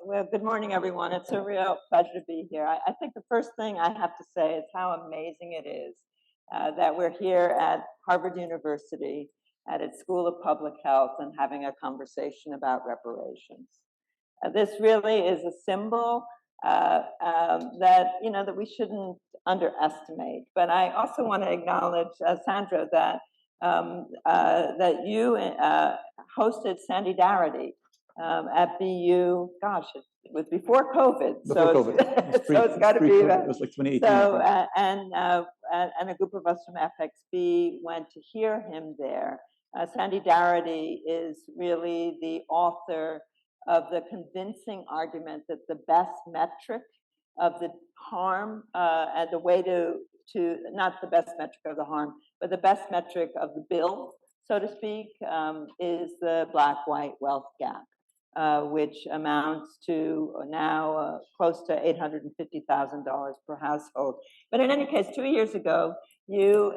Well, good morning, everyone. It's a real pleasure to be here. I think the first thing I have to say is how amazing it is that we're here at Harvard University at its School of Public Health and having a conversation about reparations. This really is a symbol that that we shouldn't underestimate. But I also want to acknowledge, Sandro, that that you hosted Sandy Darity at BU. Gosh, it was before COVID. It's got to be. It was like 2018. So and a group of us from FXB went to hear him there. Sandy Darity is really the author of the convincing argument that the best metric of the harm and the way to not the best metric of the harm, but the best metric of the bill, so to speak, is the black-white wealth gap, which amounts to now close to $850,000 per household. But in any case, 2 years ago, you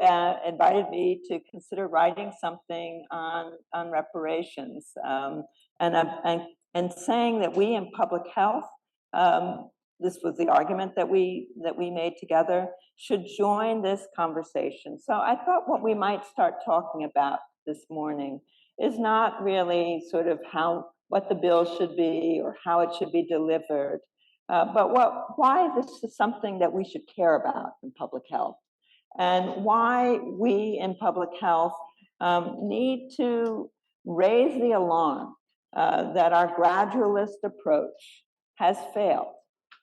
invited me to consider writing something on reparations, and saying that we in public health, this was the argument that we made together, should join this conversation. So I thought what we might start talking about this morning is not really sort of what the bill should be or how it should be delivered, but why this is something that we should care about in public health, and why we in public health need to raise the alarm that our gradualist approach has failed,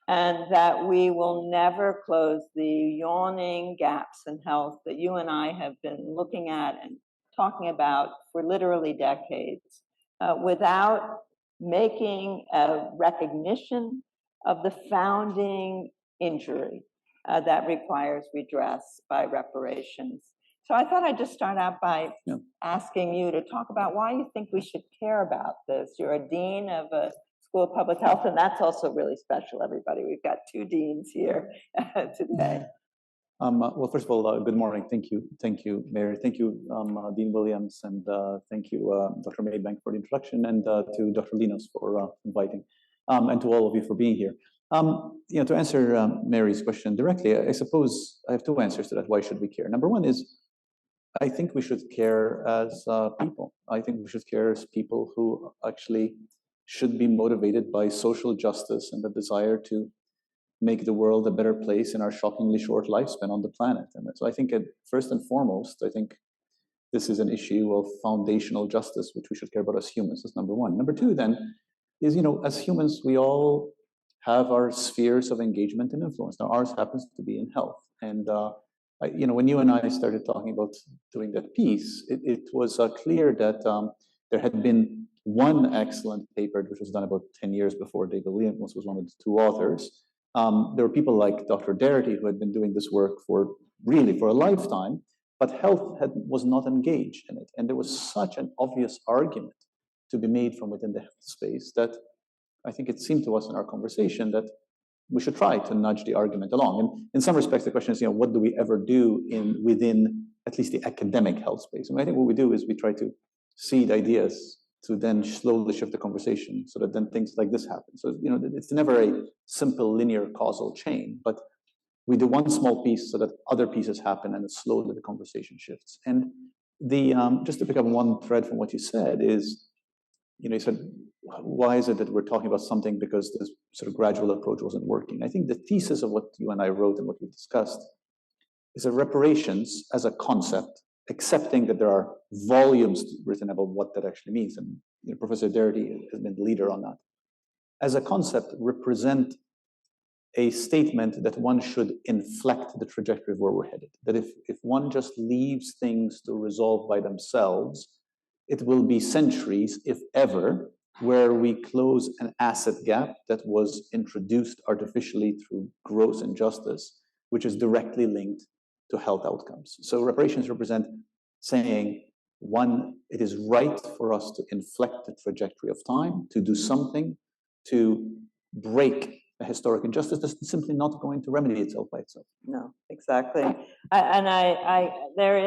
and that we will never close the yawning gaps in health that you and I have been looking at and talking about for literally decades, without making a recognition of the founding injury that requires redress by reparations. So I thought I'd just start out by asking you to talk about why you think we should care about this. You're a dean of a School of Public Health, and that's also really special, everybody. We've got two deans here today. Well, first of all, good morning. Thank you, Mary. Thank you, Dean Williams, and thank you, Dr. Maybank, for the introduction, and to Dr. Linos for inviting, and to all of you for being here. To answer Mary's question directly, I suppose I have two answers to that. Why should we care? Number one is, I think we should care as people. I think we should care as people who actually should be motivated by social justice and the desire to make the world a better place in our shockingly short lifespan on the planet. And so I think first and foremost, I think this is an issue of foundational justice, which we should care about as humans. That's number one. Number two then is, as humans, we all have our spheres of engagement and influence. Now, ours happens to be in health. And when you and I started talking about doing that piece, it was clear that there had been one excellent paper, which was done about 10 years before David Williams was one of the two authors. There were people like Dr. Darity who had been doing this work for a lifetime, but health was not engaged in it. And there was such an obvious argument to be made from within the health space that I think it seemed to us in our conversation that we should try to nudge the argument along. And in some respects, the question is, what do we ever do within at least the academic health space? And I think what we do is we try to seed ideas to then slowly shift the conversation so that then things like this happen. So, it's never a simple linear causal chain, but we do one small piece so that other pieces happen and slowly the conversation shifts. And just to pick up one thread from what you said is, you said, why is it that we're talking about something because this sort of gradual approach wasn't working? I think the thesis of what you and I wrote and what we discussed is that reparations as a concept, accepting that there are volumes written about what that actually means, and Professor Darity has been the leader on that, as a concept represent a statement that one should inflect the trajectory of where we're headed. That if one just leaves things to resolve by themselves, it will be centuries, if ever, where we close an asset gap that was introduced artificially through gross injustice, which is directly linked to health outcomes. So reparations represent saying, one, it is right for us to inflect the trajectory of time, to do something to break a historic injustice that's simply not going to remedy itself by itself. No, exactly. There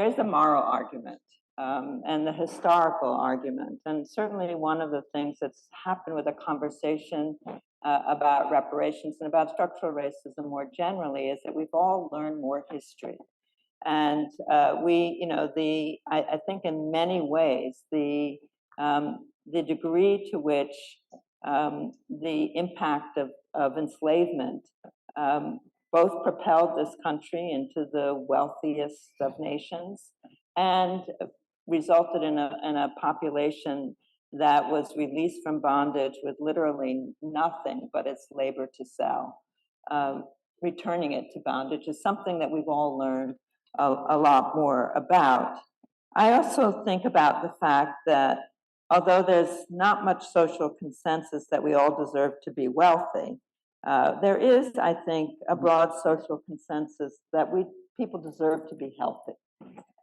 is the moral argument and the historical argument. And certainly one of the things that's happened with a conversation about reparations and about structural racism more generally is that we've all learned more history. And I think in many ways, the degree to which the impact of enslavement both propelled this country into the wealthiest of nations and resulted in a population that was released from bondage with literally nothing but its labor to sell. Returning it to bondage is something that we've all learned a lot more about. I also think about the fact that although there's not much social consensus that we all deserve to be wealthy, there is, I think, a broad social consensus that people deserve to be healthy,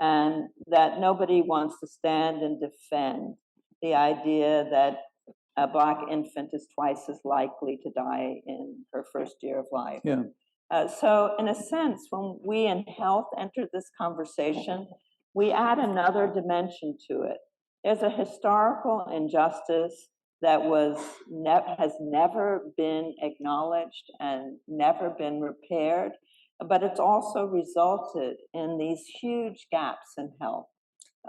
and that nobody wants to stand and defend the idea that a Black infant is twice as likely to die in her first year of life. Yeah. So in a sense, when we in health enter this conversation, we add another dimension to it. There's a historical injustice that has never been acknowledged and never been repaired, but it's also resulted in these huge gaps in health,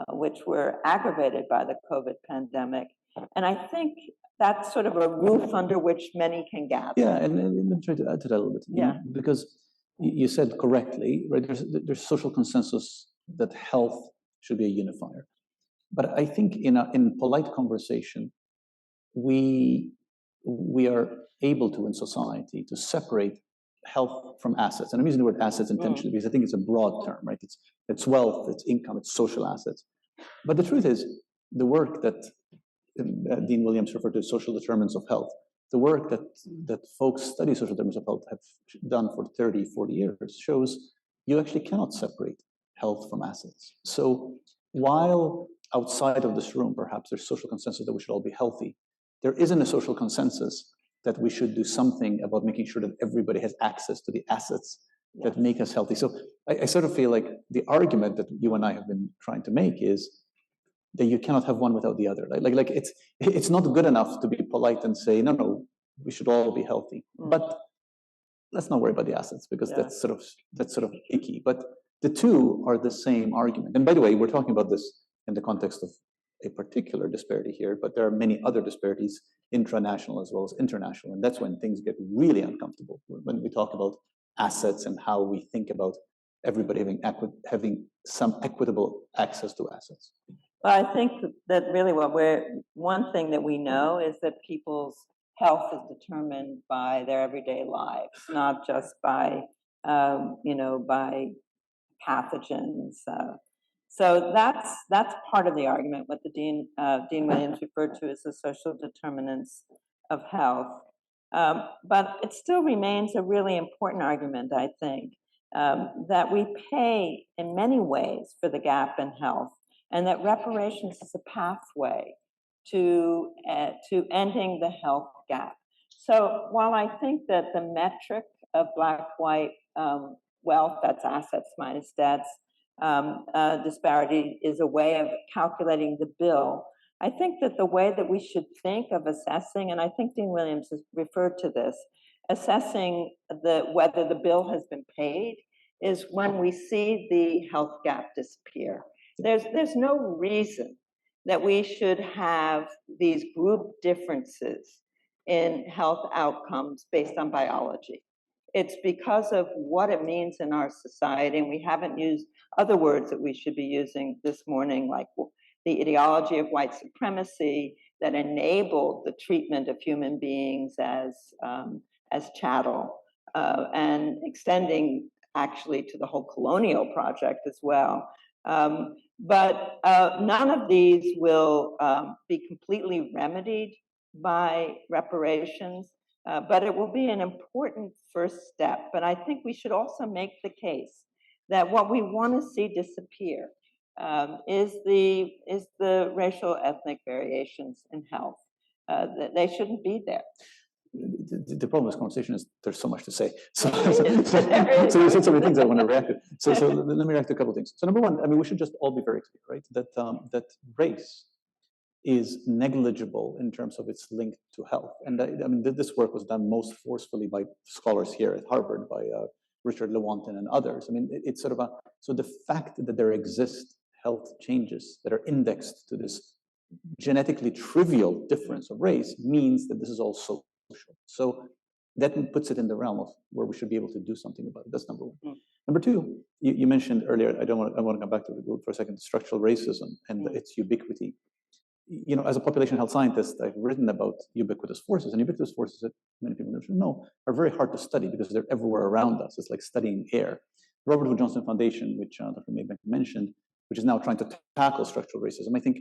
which were aggravated by the COVID pandemic. And I think that's sort of a roof under which many can gather. Yeah, and let me try to add to that a little bit. Yeah. Because you said correctly, right? There's social consensus that health should be a unifier. But I think in polite conversation, we are able to, in society, to separate health from assets. And I'm using the word assets intentionally because I think it's a broad term, right? It's wealth, it's income, it's social assets. But the truth is, the work that Dean Williams referred to as social determinants of health, the work that folks study social determinants of health have done for 30, 40 years shows you actually cannot separate health from assets. So while outside of this room, perhaps there's social consensus that we should all be healthy, there isn't a social consensus that we should do something about making sure that everybody has access to the assets that make us healthy. So I sort of feel like the argument that you and I have been trying to make is that you cannot have one without the other. Like it's not good enough to be polite and say, no, we should all be healthy. But let's not worry about the assets because that's sort of icky. But the two are the same argument. And by the way, we're talking about this in the context of a particular disparity here, but there are many other disparities, intranational as well as international. And that's when things get really uncomfortable, when we talk about assets and how we think about everybody having some equitable access to assets. Well, I think that really one thing that we know is that people's health is determined by their everyday lives, not just by by pathogens. So that's part of the argument. What the Dean Williams referred to as the social determinants of health. But it still remains a really important argument, I think, that we pay in many ways for the gap in health, and that reparations is a pathway to ending the health gap. So while I think that the metric of Black-white wealth, that's assets minus debts, disparity is a way of calculating the bill, I think that the way that we should think of assessing, and I think Dean Williams has referred to this, assessing whether the bill has been paid is when we see the health gap disappear. There's no reason that we should have these group differences in health outcomes based on biology. It's because of what it means in our society, and we haven't used other words that we should be using this morning, like the ideology of white supremacy that enabled the treatment of human beings as chattel, and extending actually to the whole colonial project as well. But none of these will be completely remedied by reparations, but it will be an important first step. But I think we should also make the case that what we want to see disappear is the racial ethnic variations in health. They shouldn't be there. the problem with this conversation is there's so much to say. So you said so many things I want to react to. So let me react to a couple of things. So number one, I mean, we should just all be very clear, right? That race is negligible in terms of its link to health. And I mean, this work was done most forcefully by scholars here at Harvard, by Richard Lewontin and others. I mean, it's sort of so the fact that there exist health changes that are indexed to this genetically trivial difference of race means that this is all social. So that puts it in the realm of where we should be able to do something about it. That's number one. Mm. Number two, you mentioned earlier, I want to come back to it for a second, structural racism and its ubiquity. You know, as a population health scientist, I've written about ubiquitous forces, and ubiquitous forces that many people don't know are very hard to study because they're everywhere around us. It's like studying air. Robert Wood Johnson Foundation, which Dr. Maybank mentioned, which is now trying to tackle structural racism. I think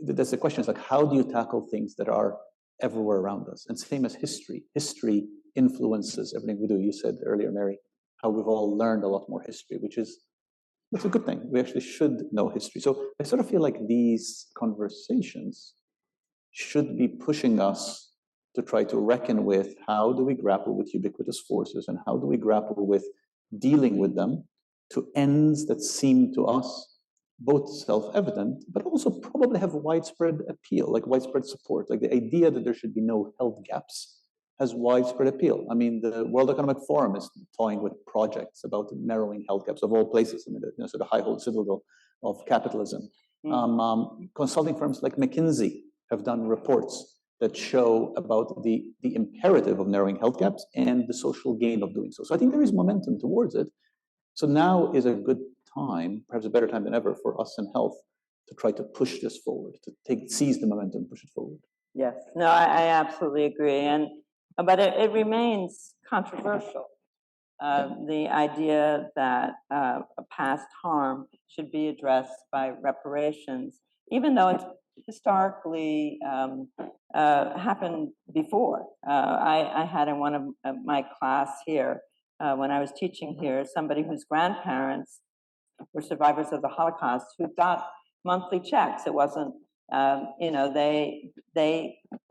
that's the question, is like, how do you tackle things that are everywhere around us? And same as history. History influences everything we do. You said earlier, Mary, how we've all learned a lot more history, that's a good thing. We actually should know history. So I sort of feel like these conversations should be pushing us to try to reckon with how do we grapple with ubiquitous forces and how do we grapple with dealing with them to ends that seem to us both self-evident, but also probably have widespread appeal, like widespread support. Like the idea that there should be no health gaps has widespread appeal. I mean, the World Economic Forum is toying with projects about narrowing health gaps of all places. I mean, the sort of high-hold citadel of capitalism. Consulting firms like McKinsey have done reports that show about the imperative of narrowing health gaps and the social gain of doing so. So I think there is momentum towards it. So now is a good time, perhaps a better time than ever, for us in health to try to push this forward, to seize the momentum and push it forward. Yes, no, I absolutely agree. But it remains controversial. The idea that a past harm should be addressed by reparations, even though it's historically happened before. I had in one of my class here, when I was teaching here, somebody whose grandparents were survivors of the Holocaust who got monthly checks. It wasn't, you know,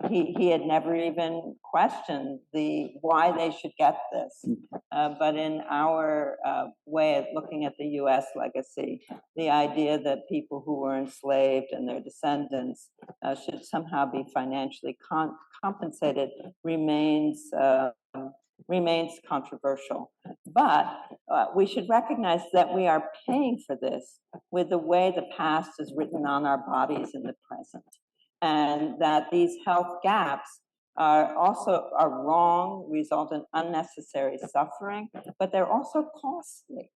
he had never even questioned why they should get this. But in our way of looking at the U.S. legacy, the idea that people who were enslaved and their descendants should somehow be financially compensated remains controversial. But we should recognize that we are paying for this with the way the past is written on our bodies in the present, and that these health gaps are wrong, result in unnecessary suffering, but they're also costly.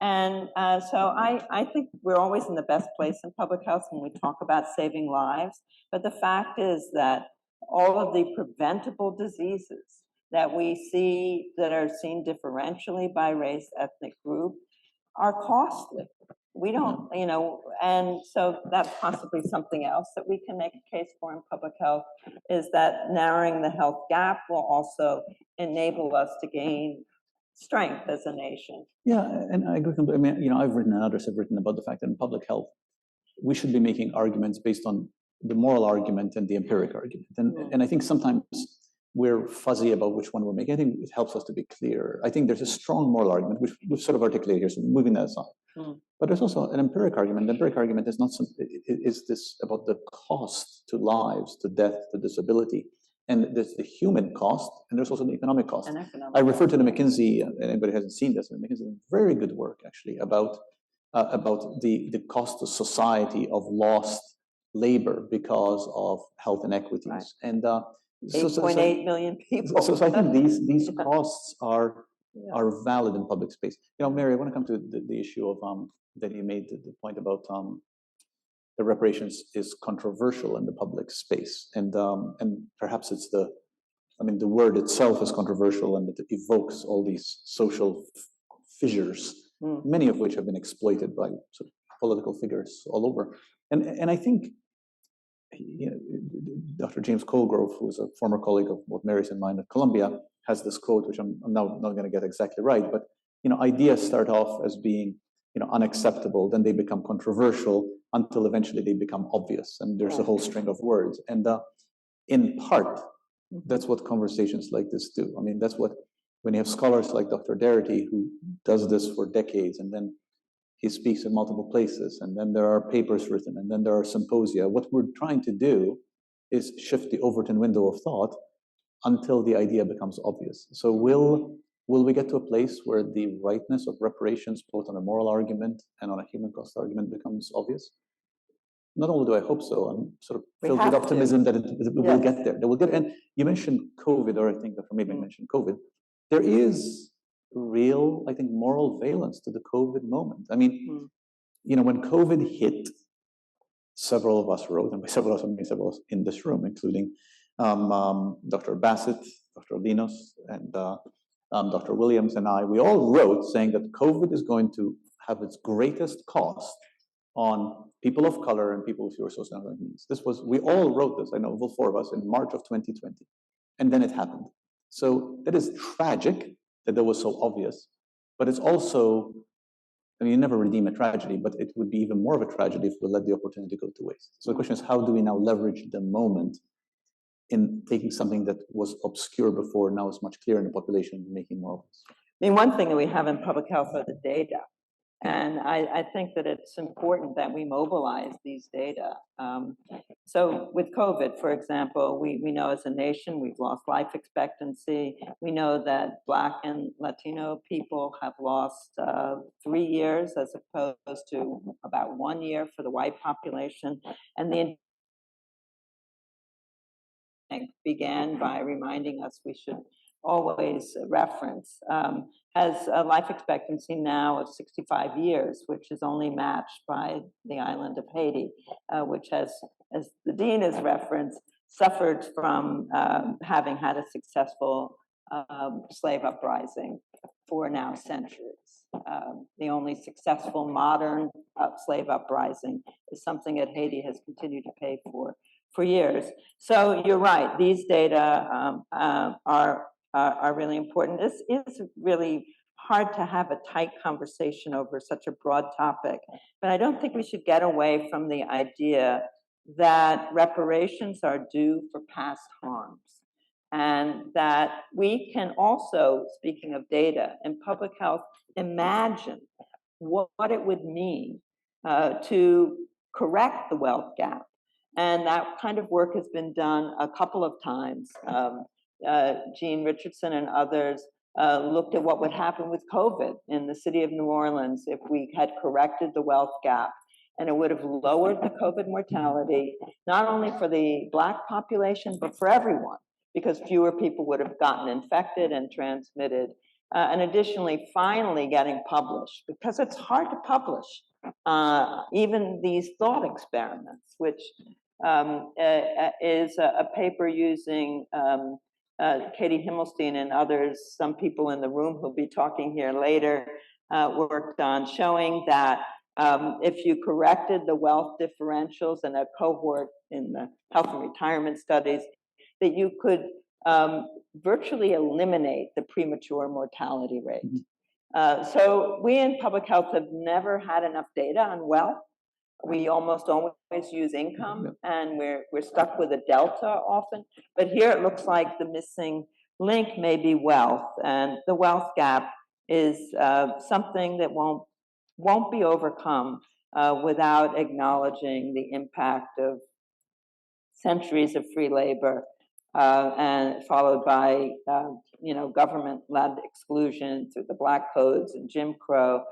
And so I think we're always in the best place in public health when we talk about saving lives. But the fact is that all of the preventable diseases that we see that are seen differentially by race, ethnic group are costly. We don't, you know, and so that's possibly something else that we can make a case for in public health, is that narrowing the health gap will also enable us to gain strength as a nation. Yeah, and I agree completely. I mean, you know, I've written and others have written about the fact that in public health, we should be making arguments based on the moral argument and the empiric argument. And I think sometimes we're fuzzy about which one we're making. I think it helps us to be clear. I think there's a strong moral argument, which we've sort of articulated here, so moving that aside. But there's also an empiric argument. The empiric argument is not is this about the cost to lives, to death, to disability. And there's the human cost, and there's also the economic cost. I refer to the McKinsey, anybody who hasn't seen this, McKinsey did very good work, actually, about the cost to society of lost labor because of health inequities. Right. And 8.8 million people. So I think these costs are valid in public space. You know, Mary, I want to come to the issue of that you made the point about the reparations is controversial in the public space, and perhaps it's the word itself is controversial, and it evokes all these social fissures, many of which have been exploited by sort of political figures all over. And I think, you know, Dr. James Colgrove, who is a former colleague of both Mary's and mine at Columbia, has this quote, which I'm now not going to get exactly right, but you know, ideas start off as being, you know, unacceptable, then they become controversial until eventually they become obvious, and there's a whole string of words. And in part, That's what conversations like this do. I mean, that's what, when you have scholars like Dr. Darity, who does this for decades, and then he speaks in multiple places, and then there are papers written, and then there are symposia. What we're trying to do is shift the Overton window of thought until the idea becomes obvious. So will we get to a place where the rightness of reparations, both on a moral argument and on a human cost argument, becomes obvious? Not only do I hope so, I'm sort of filled with optimism that it will get there. That will get. And you mentioned COVID, or I think Dr. Maybank mentioned COVID. There is real, I think, moral valence to the COVID moment. I mean, you know, when COVID hit, several of us wrote, and by several of us, I mean several of us in this room, including Dr. Bassett, Dr. Linos, and Dr. Williams and I, we all wrote saying that COVID is going to have its greatest cost on people of color and people with fewer socioeconomic needs. We all wrote this, I know, all four of us, in March of 2020. And then it happened. So that is tragic that was so obvious, but it's also, I mean, you never redeem a tragedy, but it would be even more of a tragedy if we let the opportunity go to waste. So the question is, how do we now leverage the moment in taking something that was obscure before, now is much clearer in the population, and making more obvious? I mean, one thing that we have in public health are the data. And I think that it's important that we mobilize these data. So with COVID, for example, we know as a nation we've lost life expectancy. We know that Black and Latino people have lost 3 years as opposed to about 1 year for the white population. And the began by reminding us we should always reference, has a life expectancy now of 65 years, which is only matched by the island of Haiti, which has, as the dean has referenced, suffered from having had a successful slave uprising for now centuries. The only successful modern slave uprising is something that Haiti has continued to pay for years. So you're right, these data are really important. This is really hard to have a tight conversation over such a broad topic, but I don't think we should get away from the idea that reparations are due for past harms, and that we can also, speaking of data in public health, imagine what it would mean to correct the wealth gap. And that kind of work has been done a couple of times. Jean Richardson and others looked at what would happen with COVID in the city of New Orleans if we had corrected the wealth gap. And it would have lowered the COVID mortality, not only for the Black population, but for everyone, because fewer people would have gotten infected and transmitted. And additionally, finally getting published, because it's hard to publish even these thought experiments, which is a paper using Katie Himmelstein and others, some people in the room who'll be talking here later, worked on showing that if you corrected the wealth differentials in a cohort in the health and retirement studies, that you could virtually eliminate the premature mortality rate. So we in public health have never had enough data on wealth. We almost always use income, and we're stuck with a delta often. But here it looks like the missing link may be wealth, and the wealth gap is something that won't be overcome without acknowledging the impact of centuries of free labor, and followed by government-led exclusion through the Black codes and Jim Crow.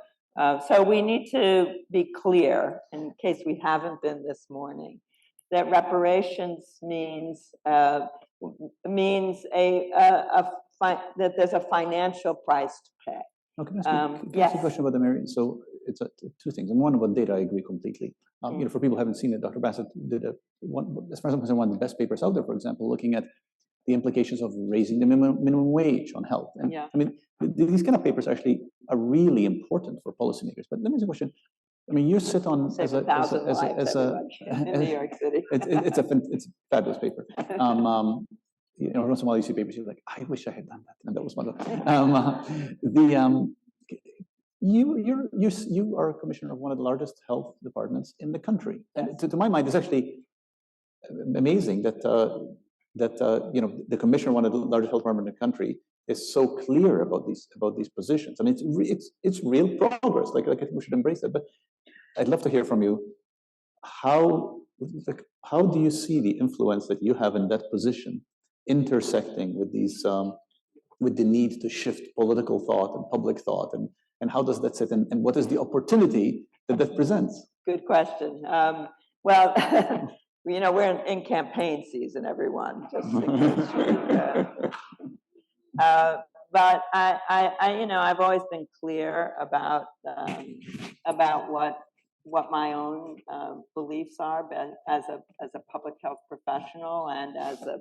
So we need to be clear, in case we haven't been this morning, that reparations means that there's a financial price to pay. Okay, can I ask a question about the Mary? So it's two things, and one about data, I agree completely. For people who haven't seen it, Dr. Bassett did as far as I'm concerned, one of the best papers out there, for example, looking at the implications of raising the minimum wage on health. And I mean, these kind of papers actually are really important for policymakers. But let me ask a question. I mean, you sit on as a in New York City. It's a fabulous paper. Once in a while you see papers, you're like, I wish I had done that, and that was one of them. You are a commissioner of one of the largest health departments in the country, and to my mind, it's actually amazing that that the commissioner, one of the largest health departments in the country, is so clear about these positions. I mean, it's real progress. Like I think we should embrace that. But I'd love to hear from you. How do you see the influence that you have in that position intersecting with these with the need to shift political thought and public thought, and how does that sit in, and what is the opportunity that presents? Good question. Well, we're in campaign season, everyone. Just in case but I've always been clear about what my own beliefs are, but as a public health professional and as a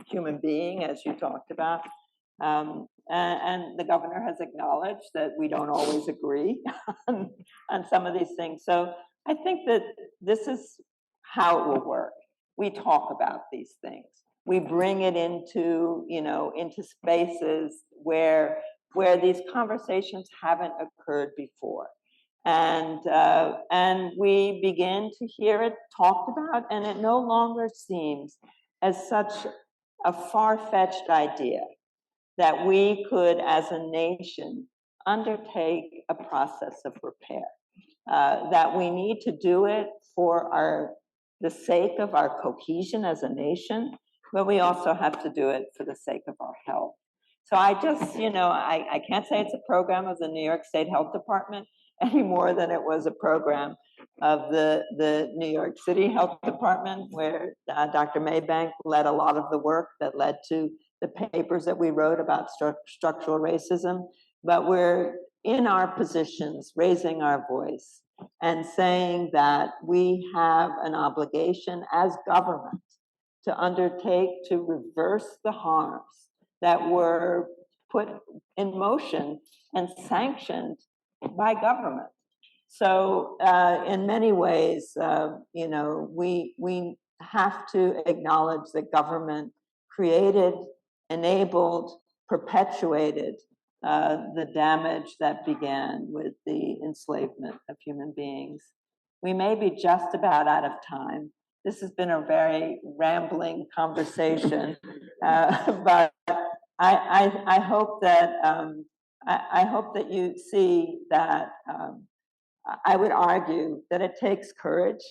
human being, as you talked about. And the governor has acknowledged that we don't always agree on some of these things. So I think that this is how it will work. We talk about these things. We bring it into spaces where these conversations haven't occurred before. And we begin to hear it talked about, and it no longer seems as such a far-fetched idea that we could, as a nation, undertake a process of repair. That we need to do it for the sake of our cohesion as a nation, but we also have to do it for the sake of our health. So I just, I can't say it's a program of the New York State Health Department any more than it was a program of the New York City Health Department, where Dr. Maybank led a lot of the work that led to the papers that we wrote about structural racism. But we're in our positions, raising our voice and saying that we have an obligation as government to undertake to reverse the harms that were put in motion and sanctioned by government. So in many ways, we have to acknowledge that government created, enabled, perpetuated the damage that began with the enslavement of human beings. We may be just about out of time. This has been a very rambling conversation, but I hope that I hope that you see that. I would argue that it takes courage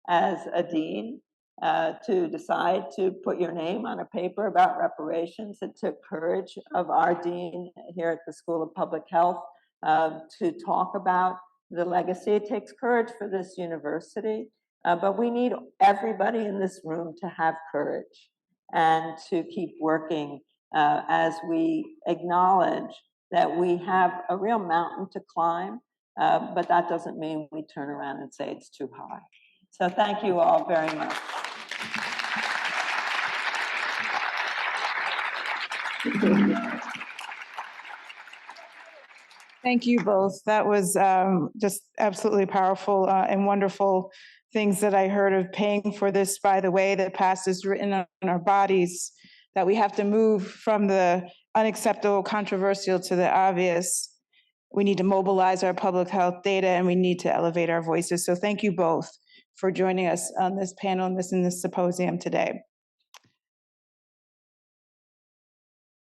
as a dean to decide to put your name on a paper about reparations. It took courage of our dean here at the School of Public Health to talk about the legacy. It takes courage for this university, but we need everybody in this room to have courage and to keep working as we acknowledge that we have a real mountain to climb, but that doesn't mean we turn around and say it's too high. So thank you all very much. Thank you both. That was just absolutely powerful and wonderful things that I heard of paying for this by the way. The past is written on our bodies, that we have to move from the unacceptable, controversial to the obvious. We need to mobilize our public health data, and we need to elevate our voices. So thank you both for joining us on this panel and this symposium today.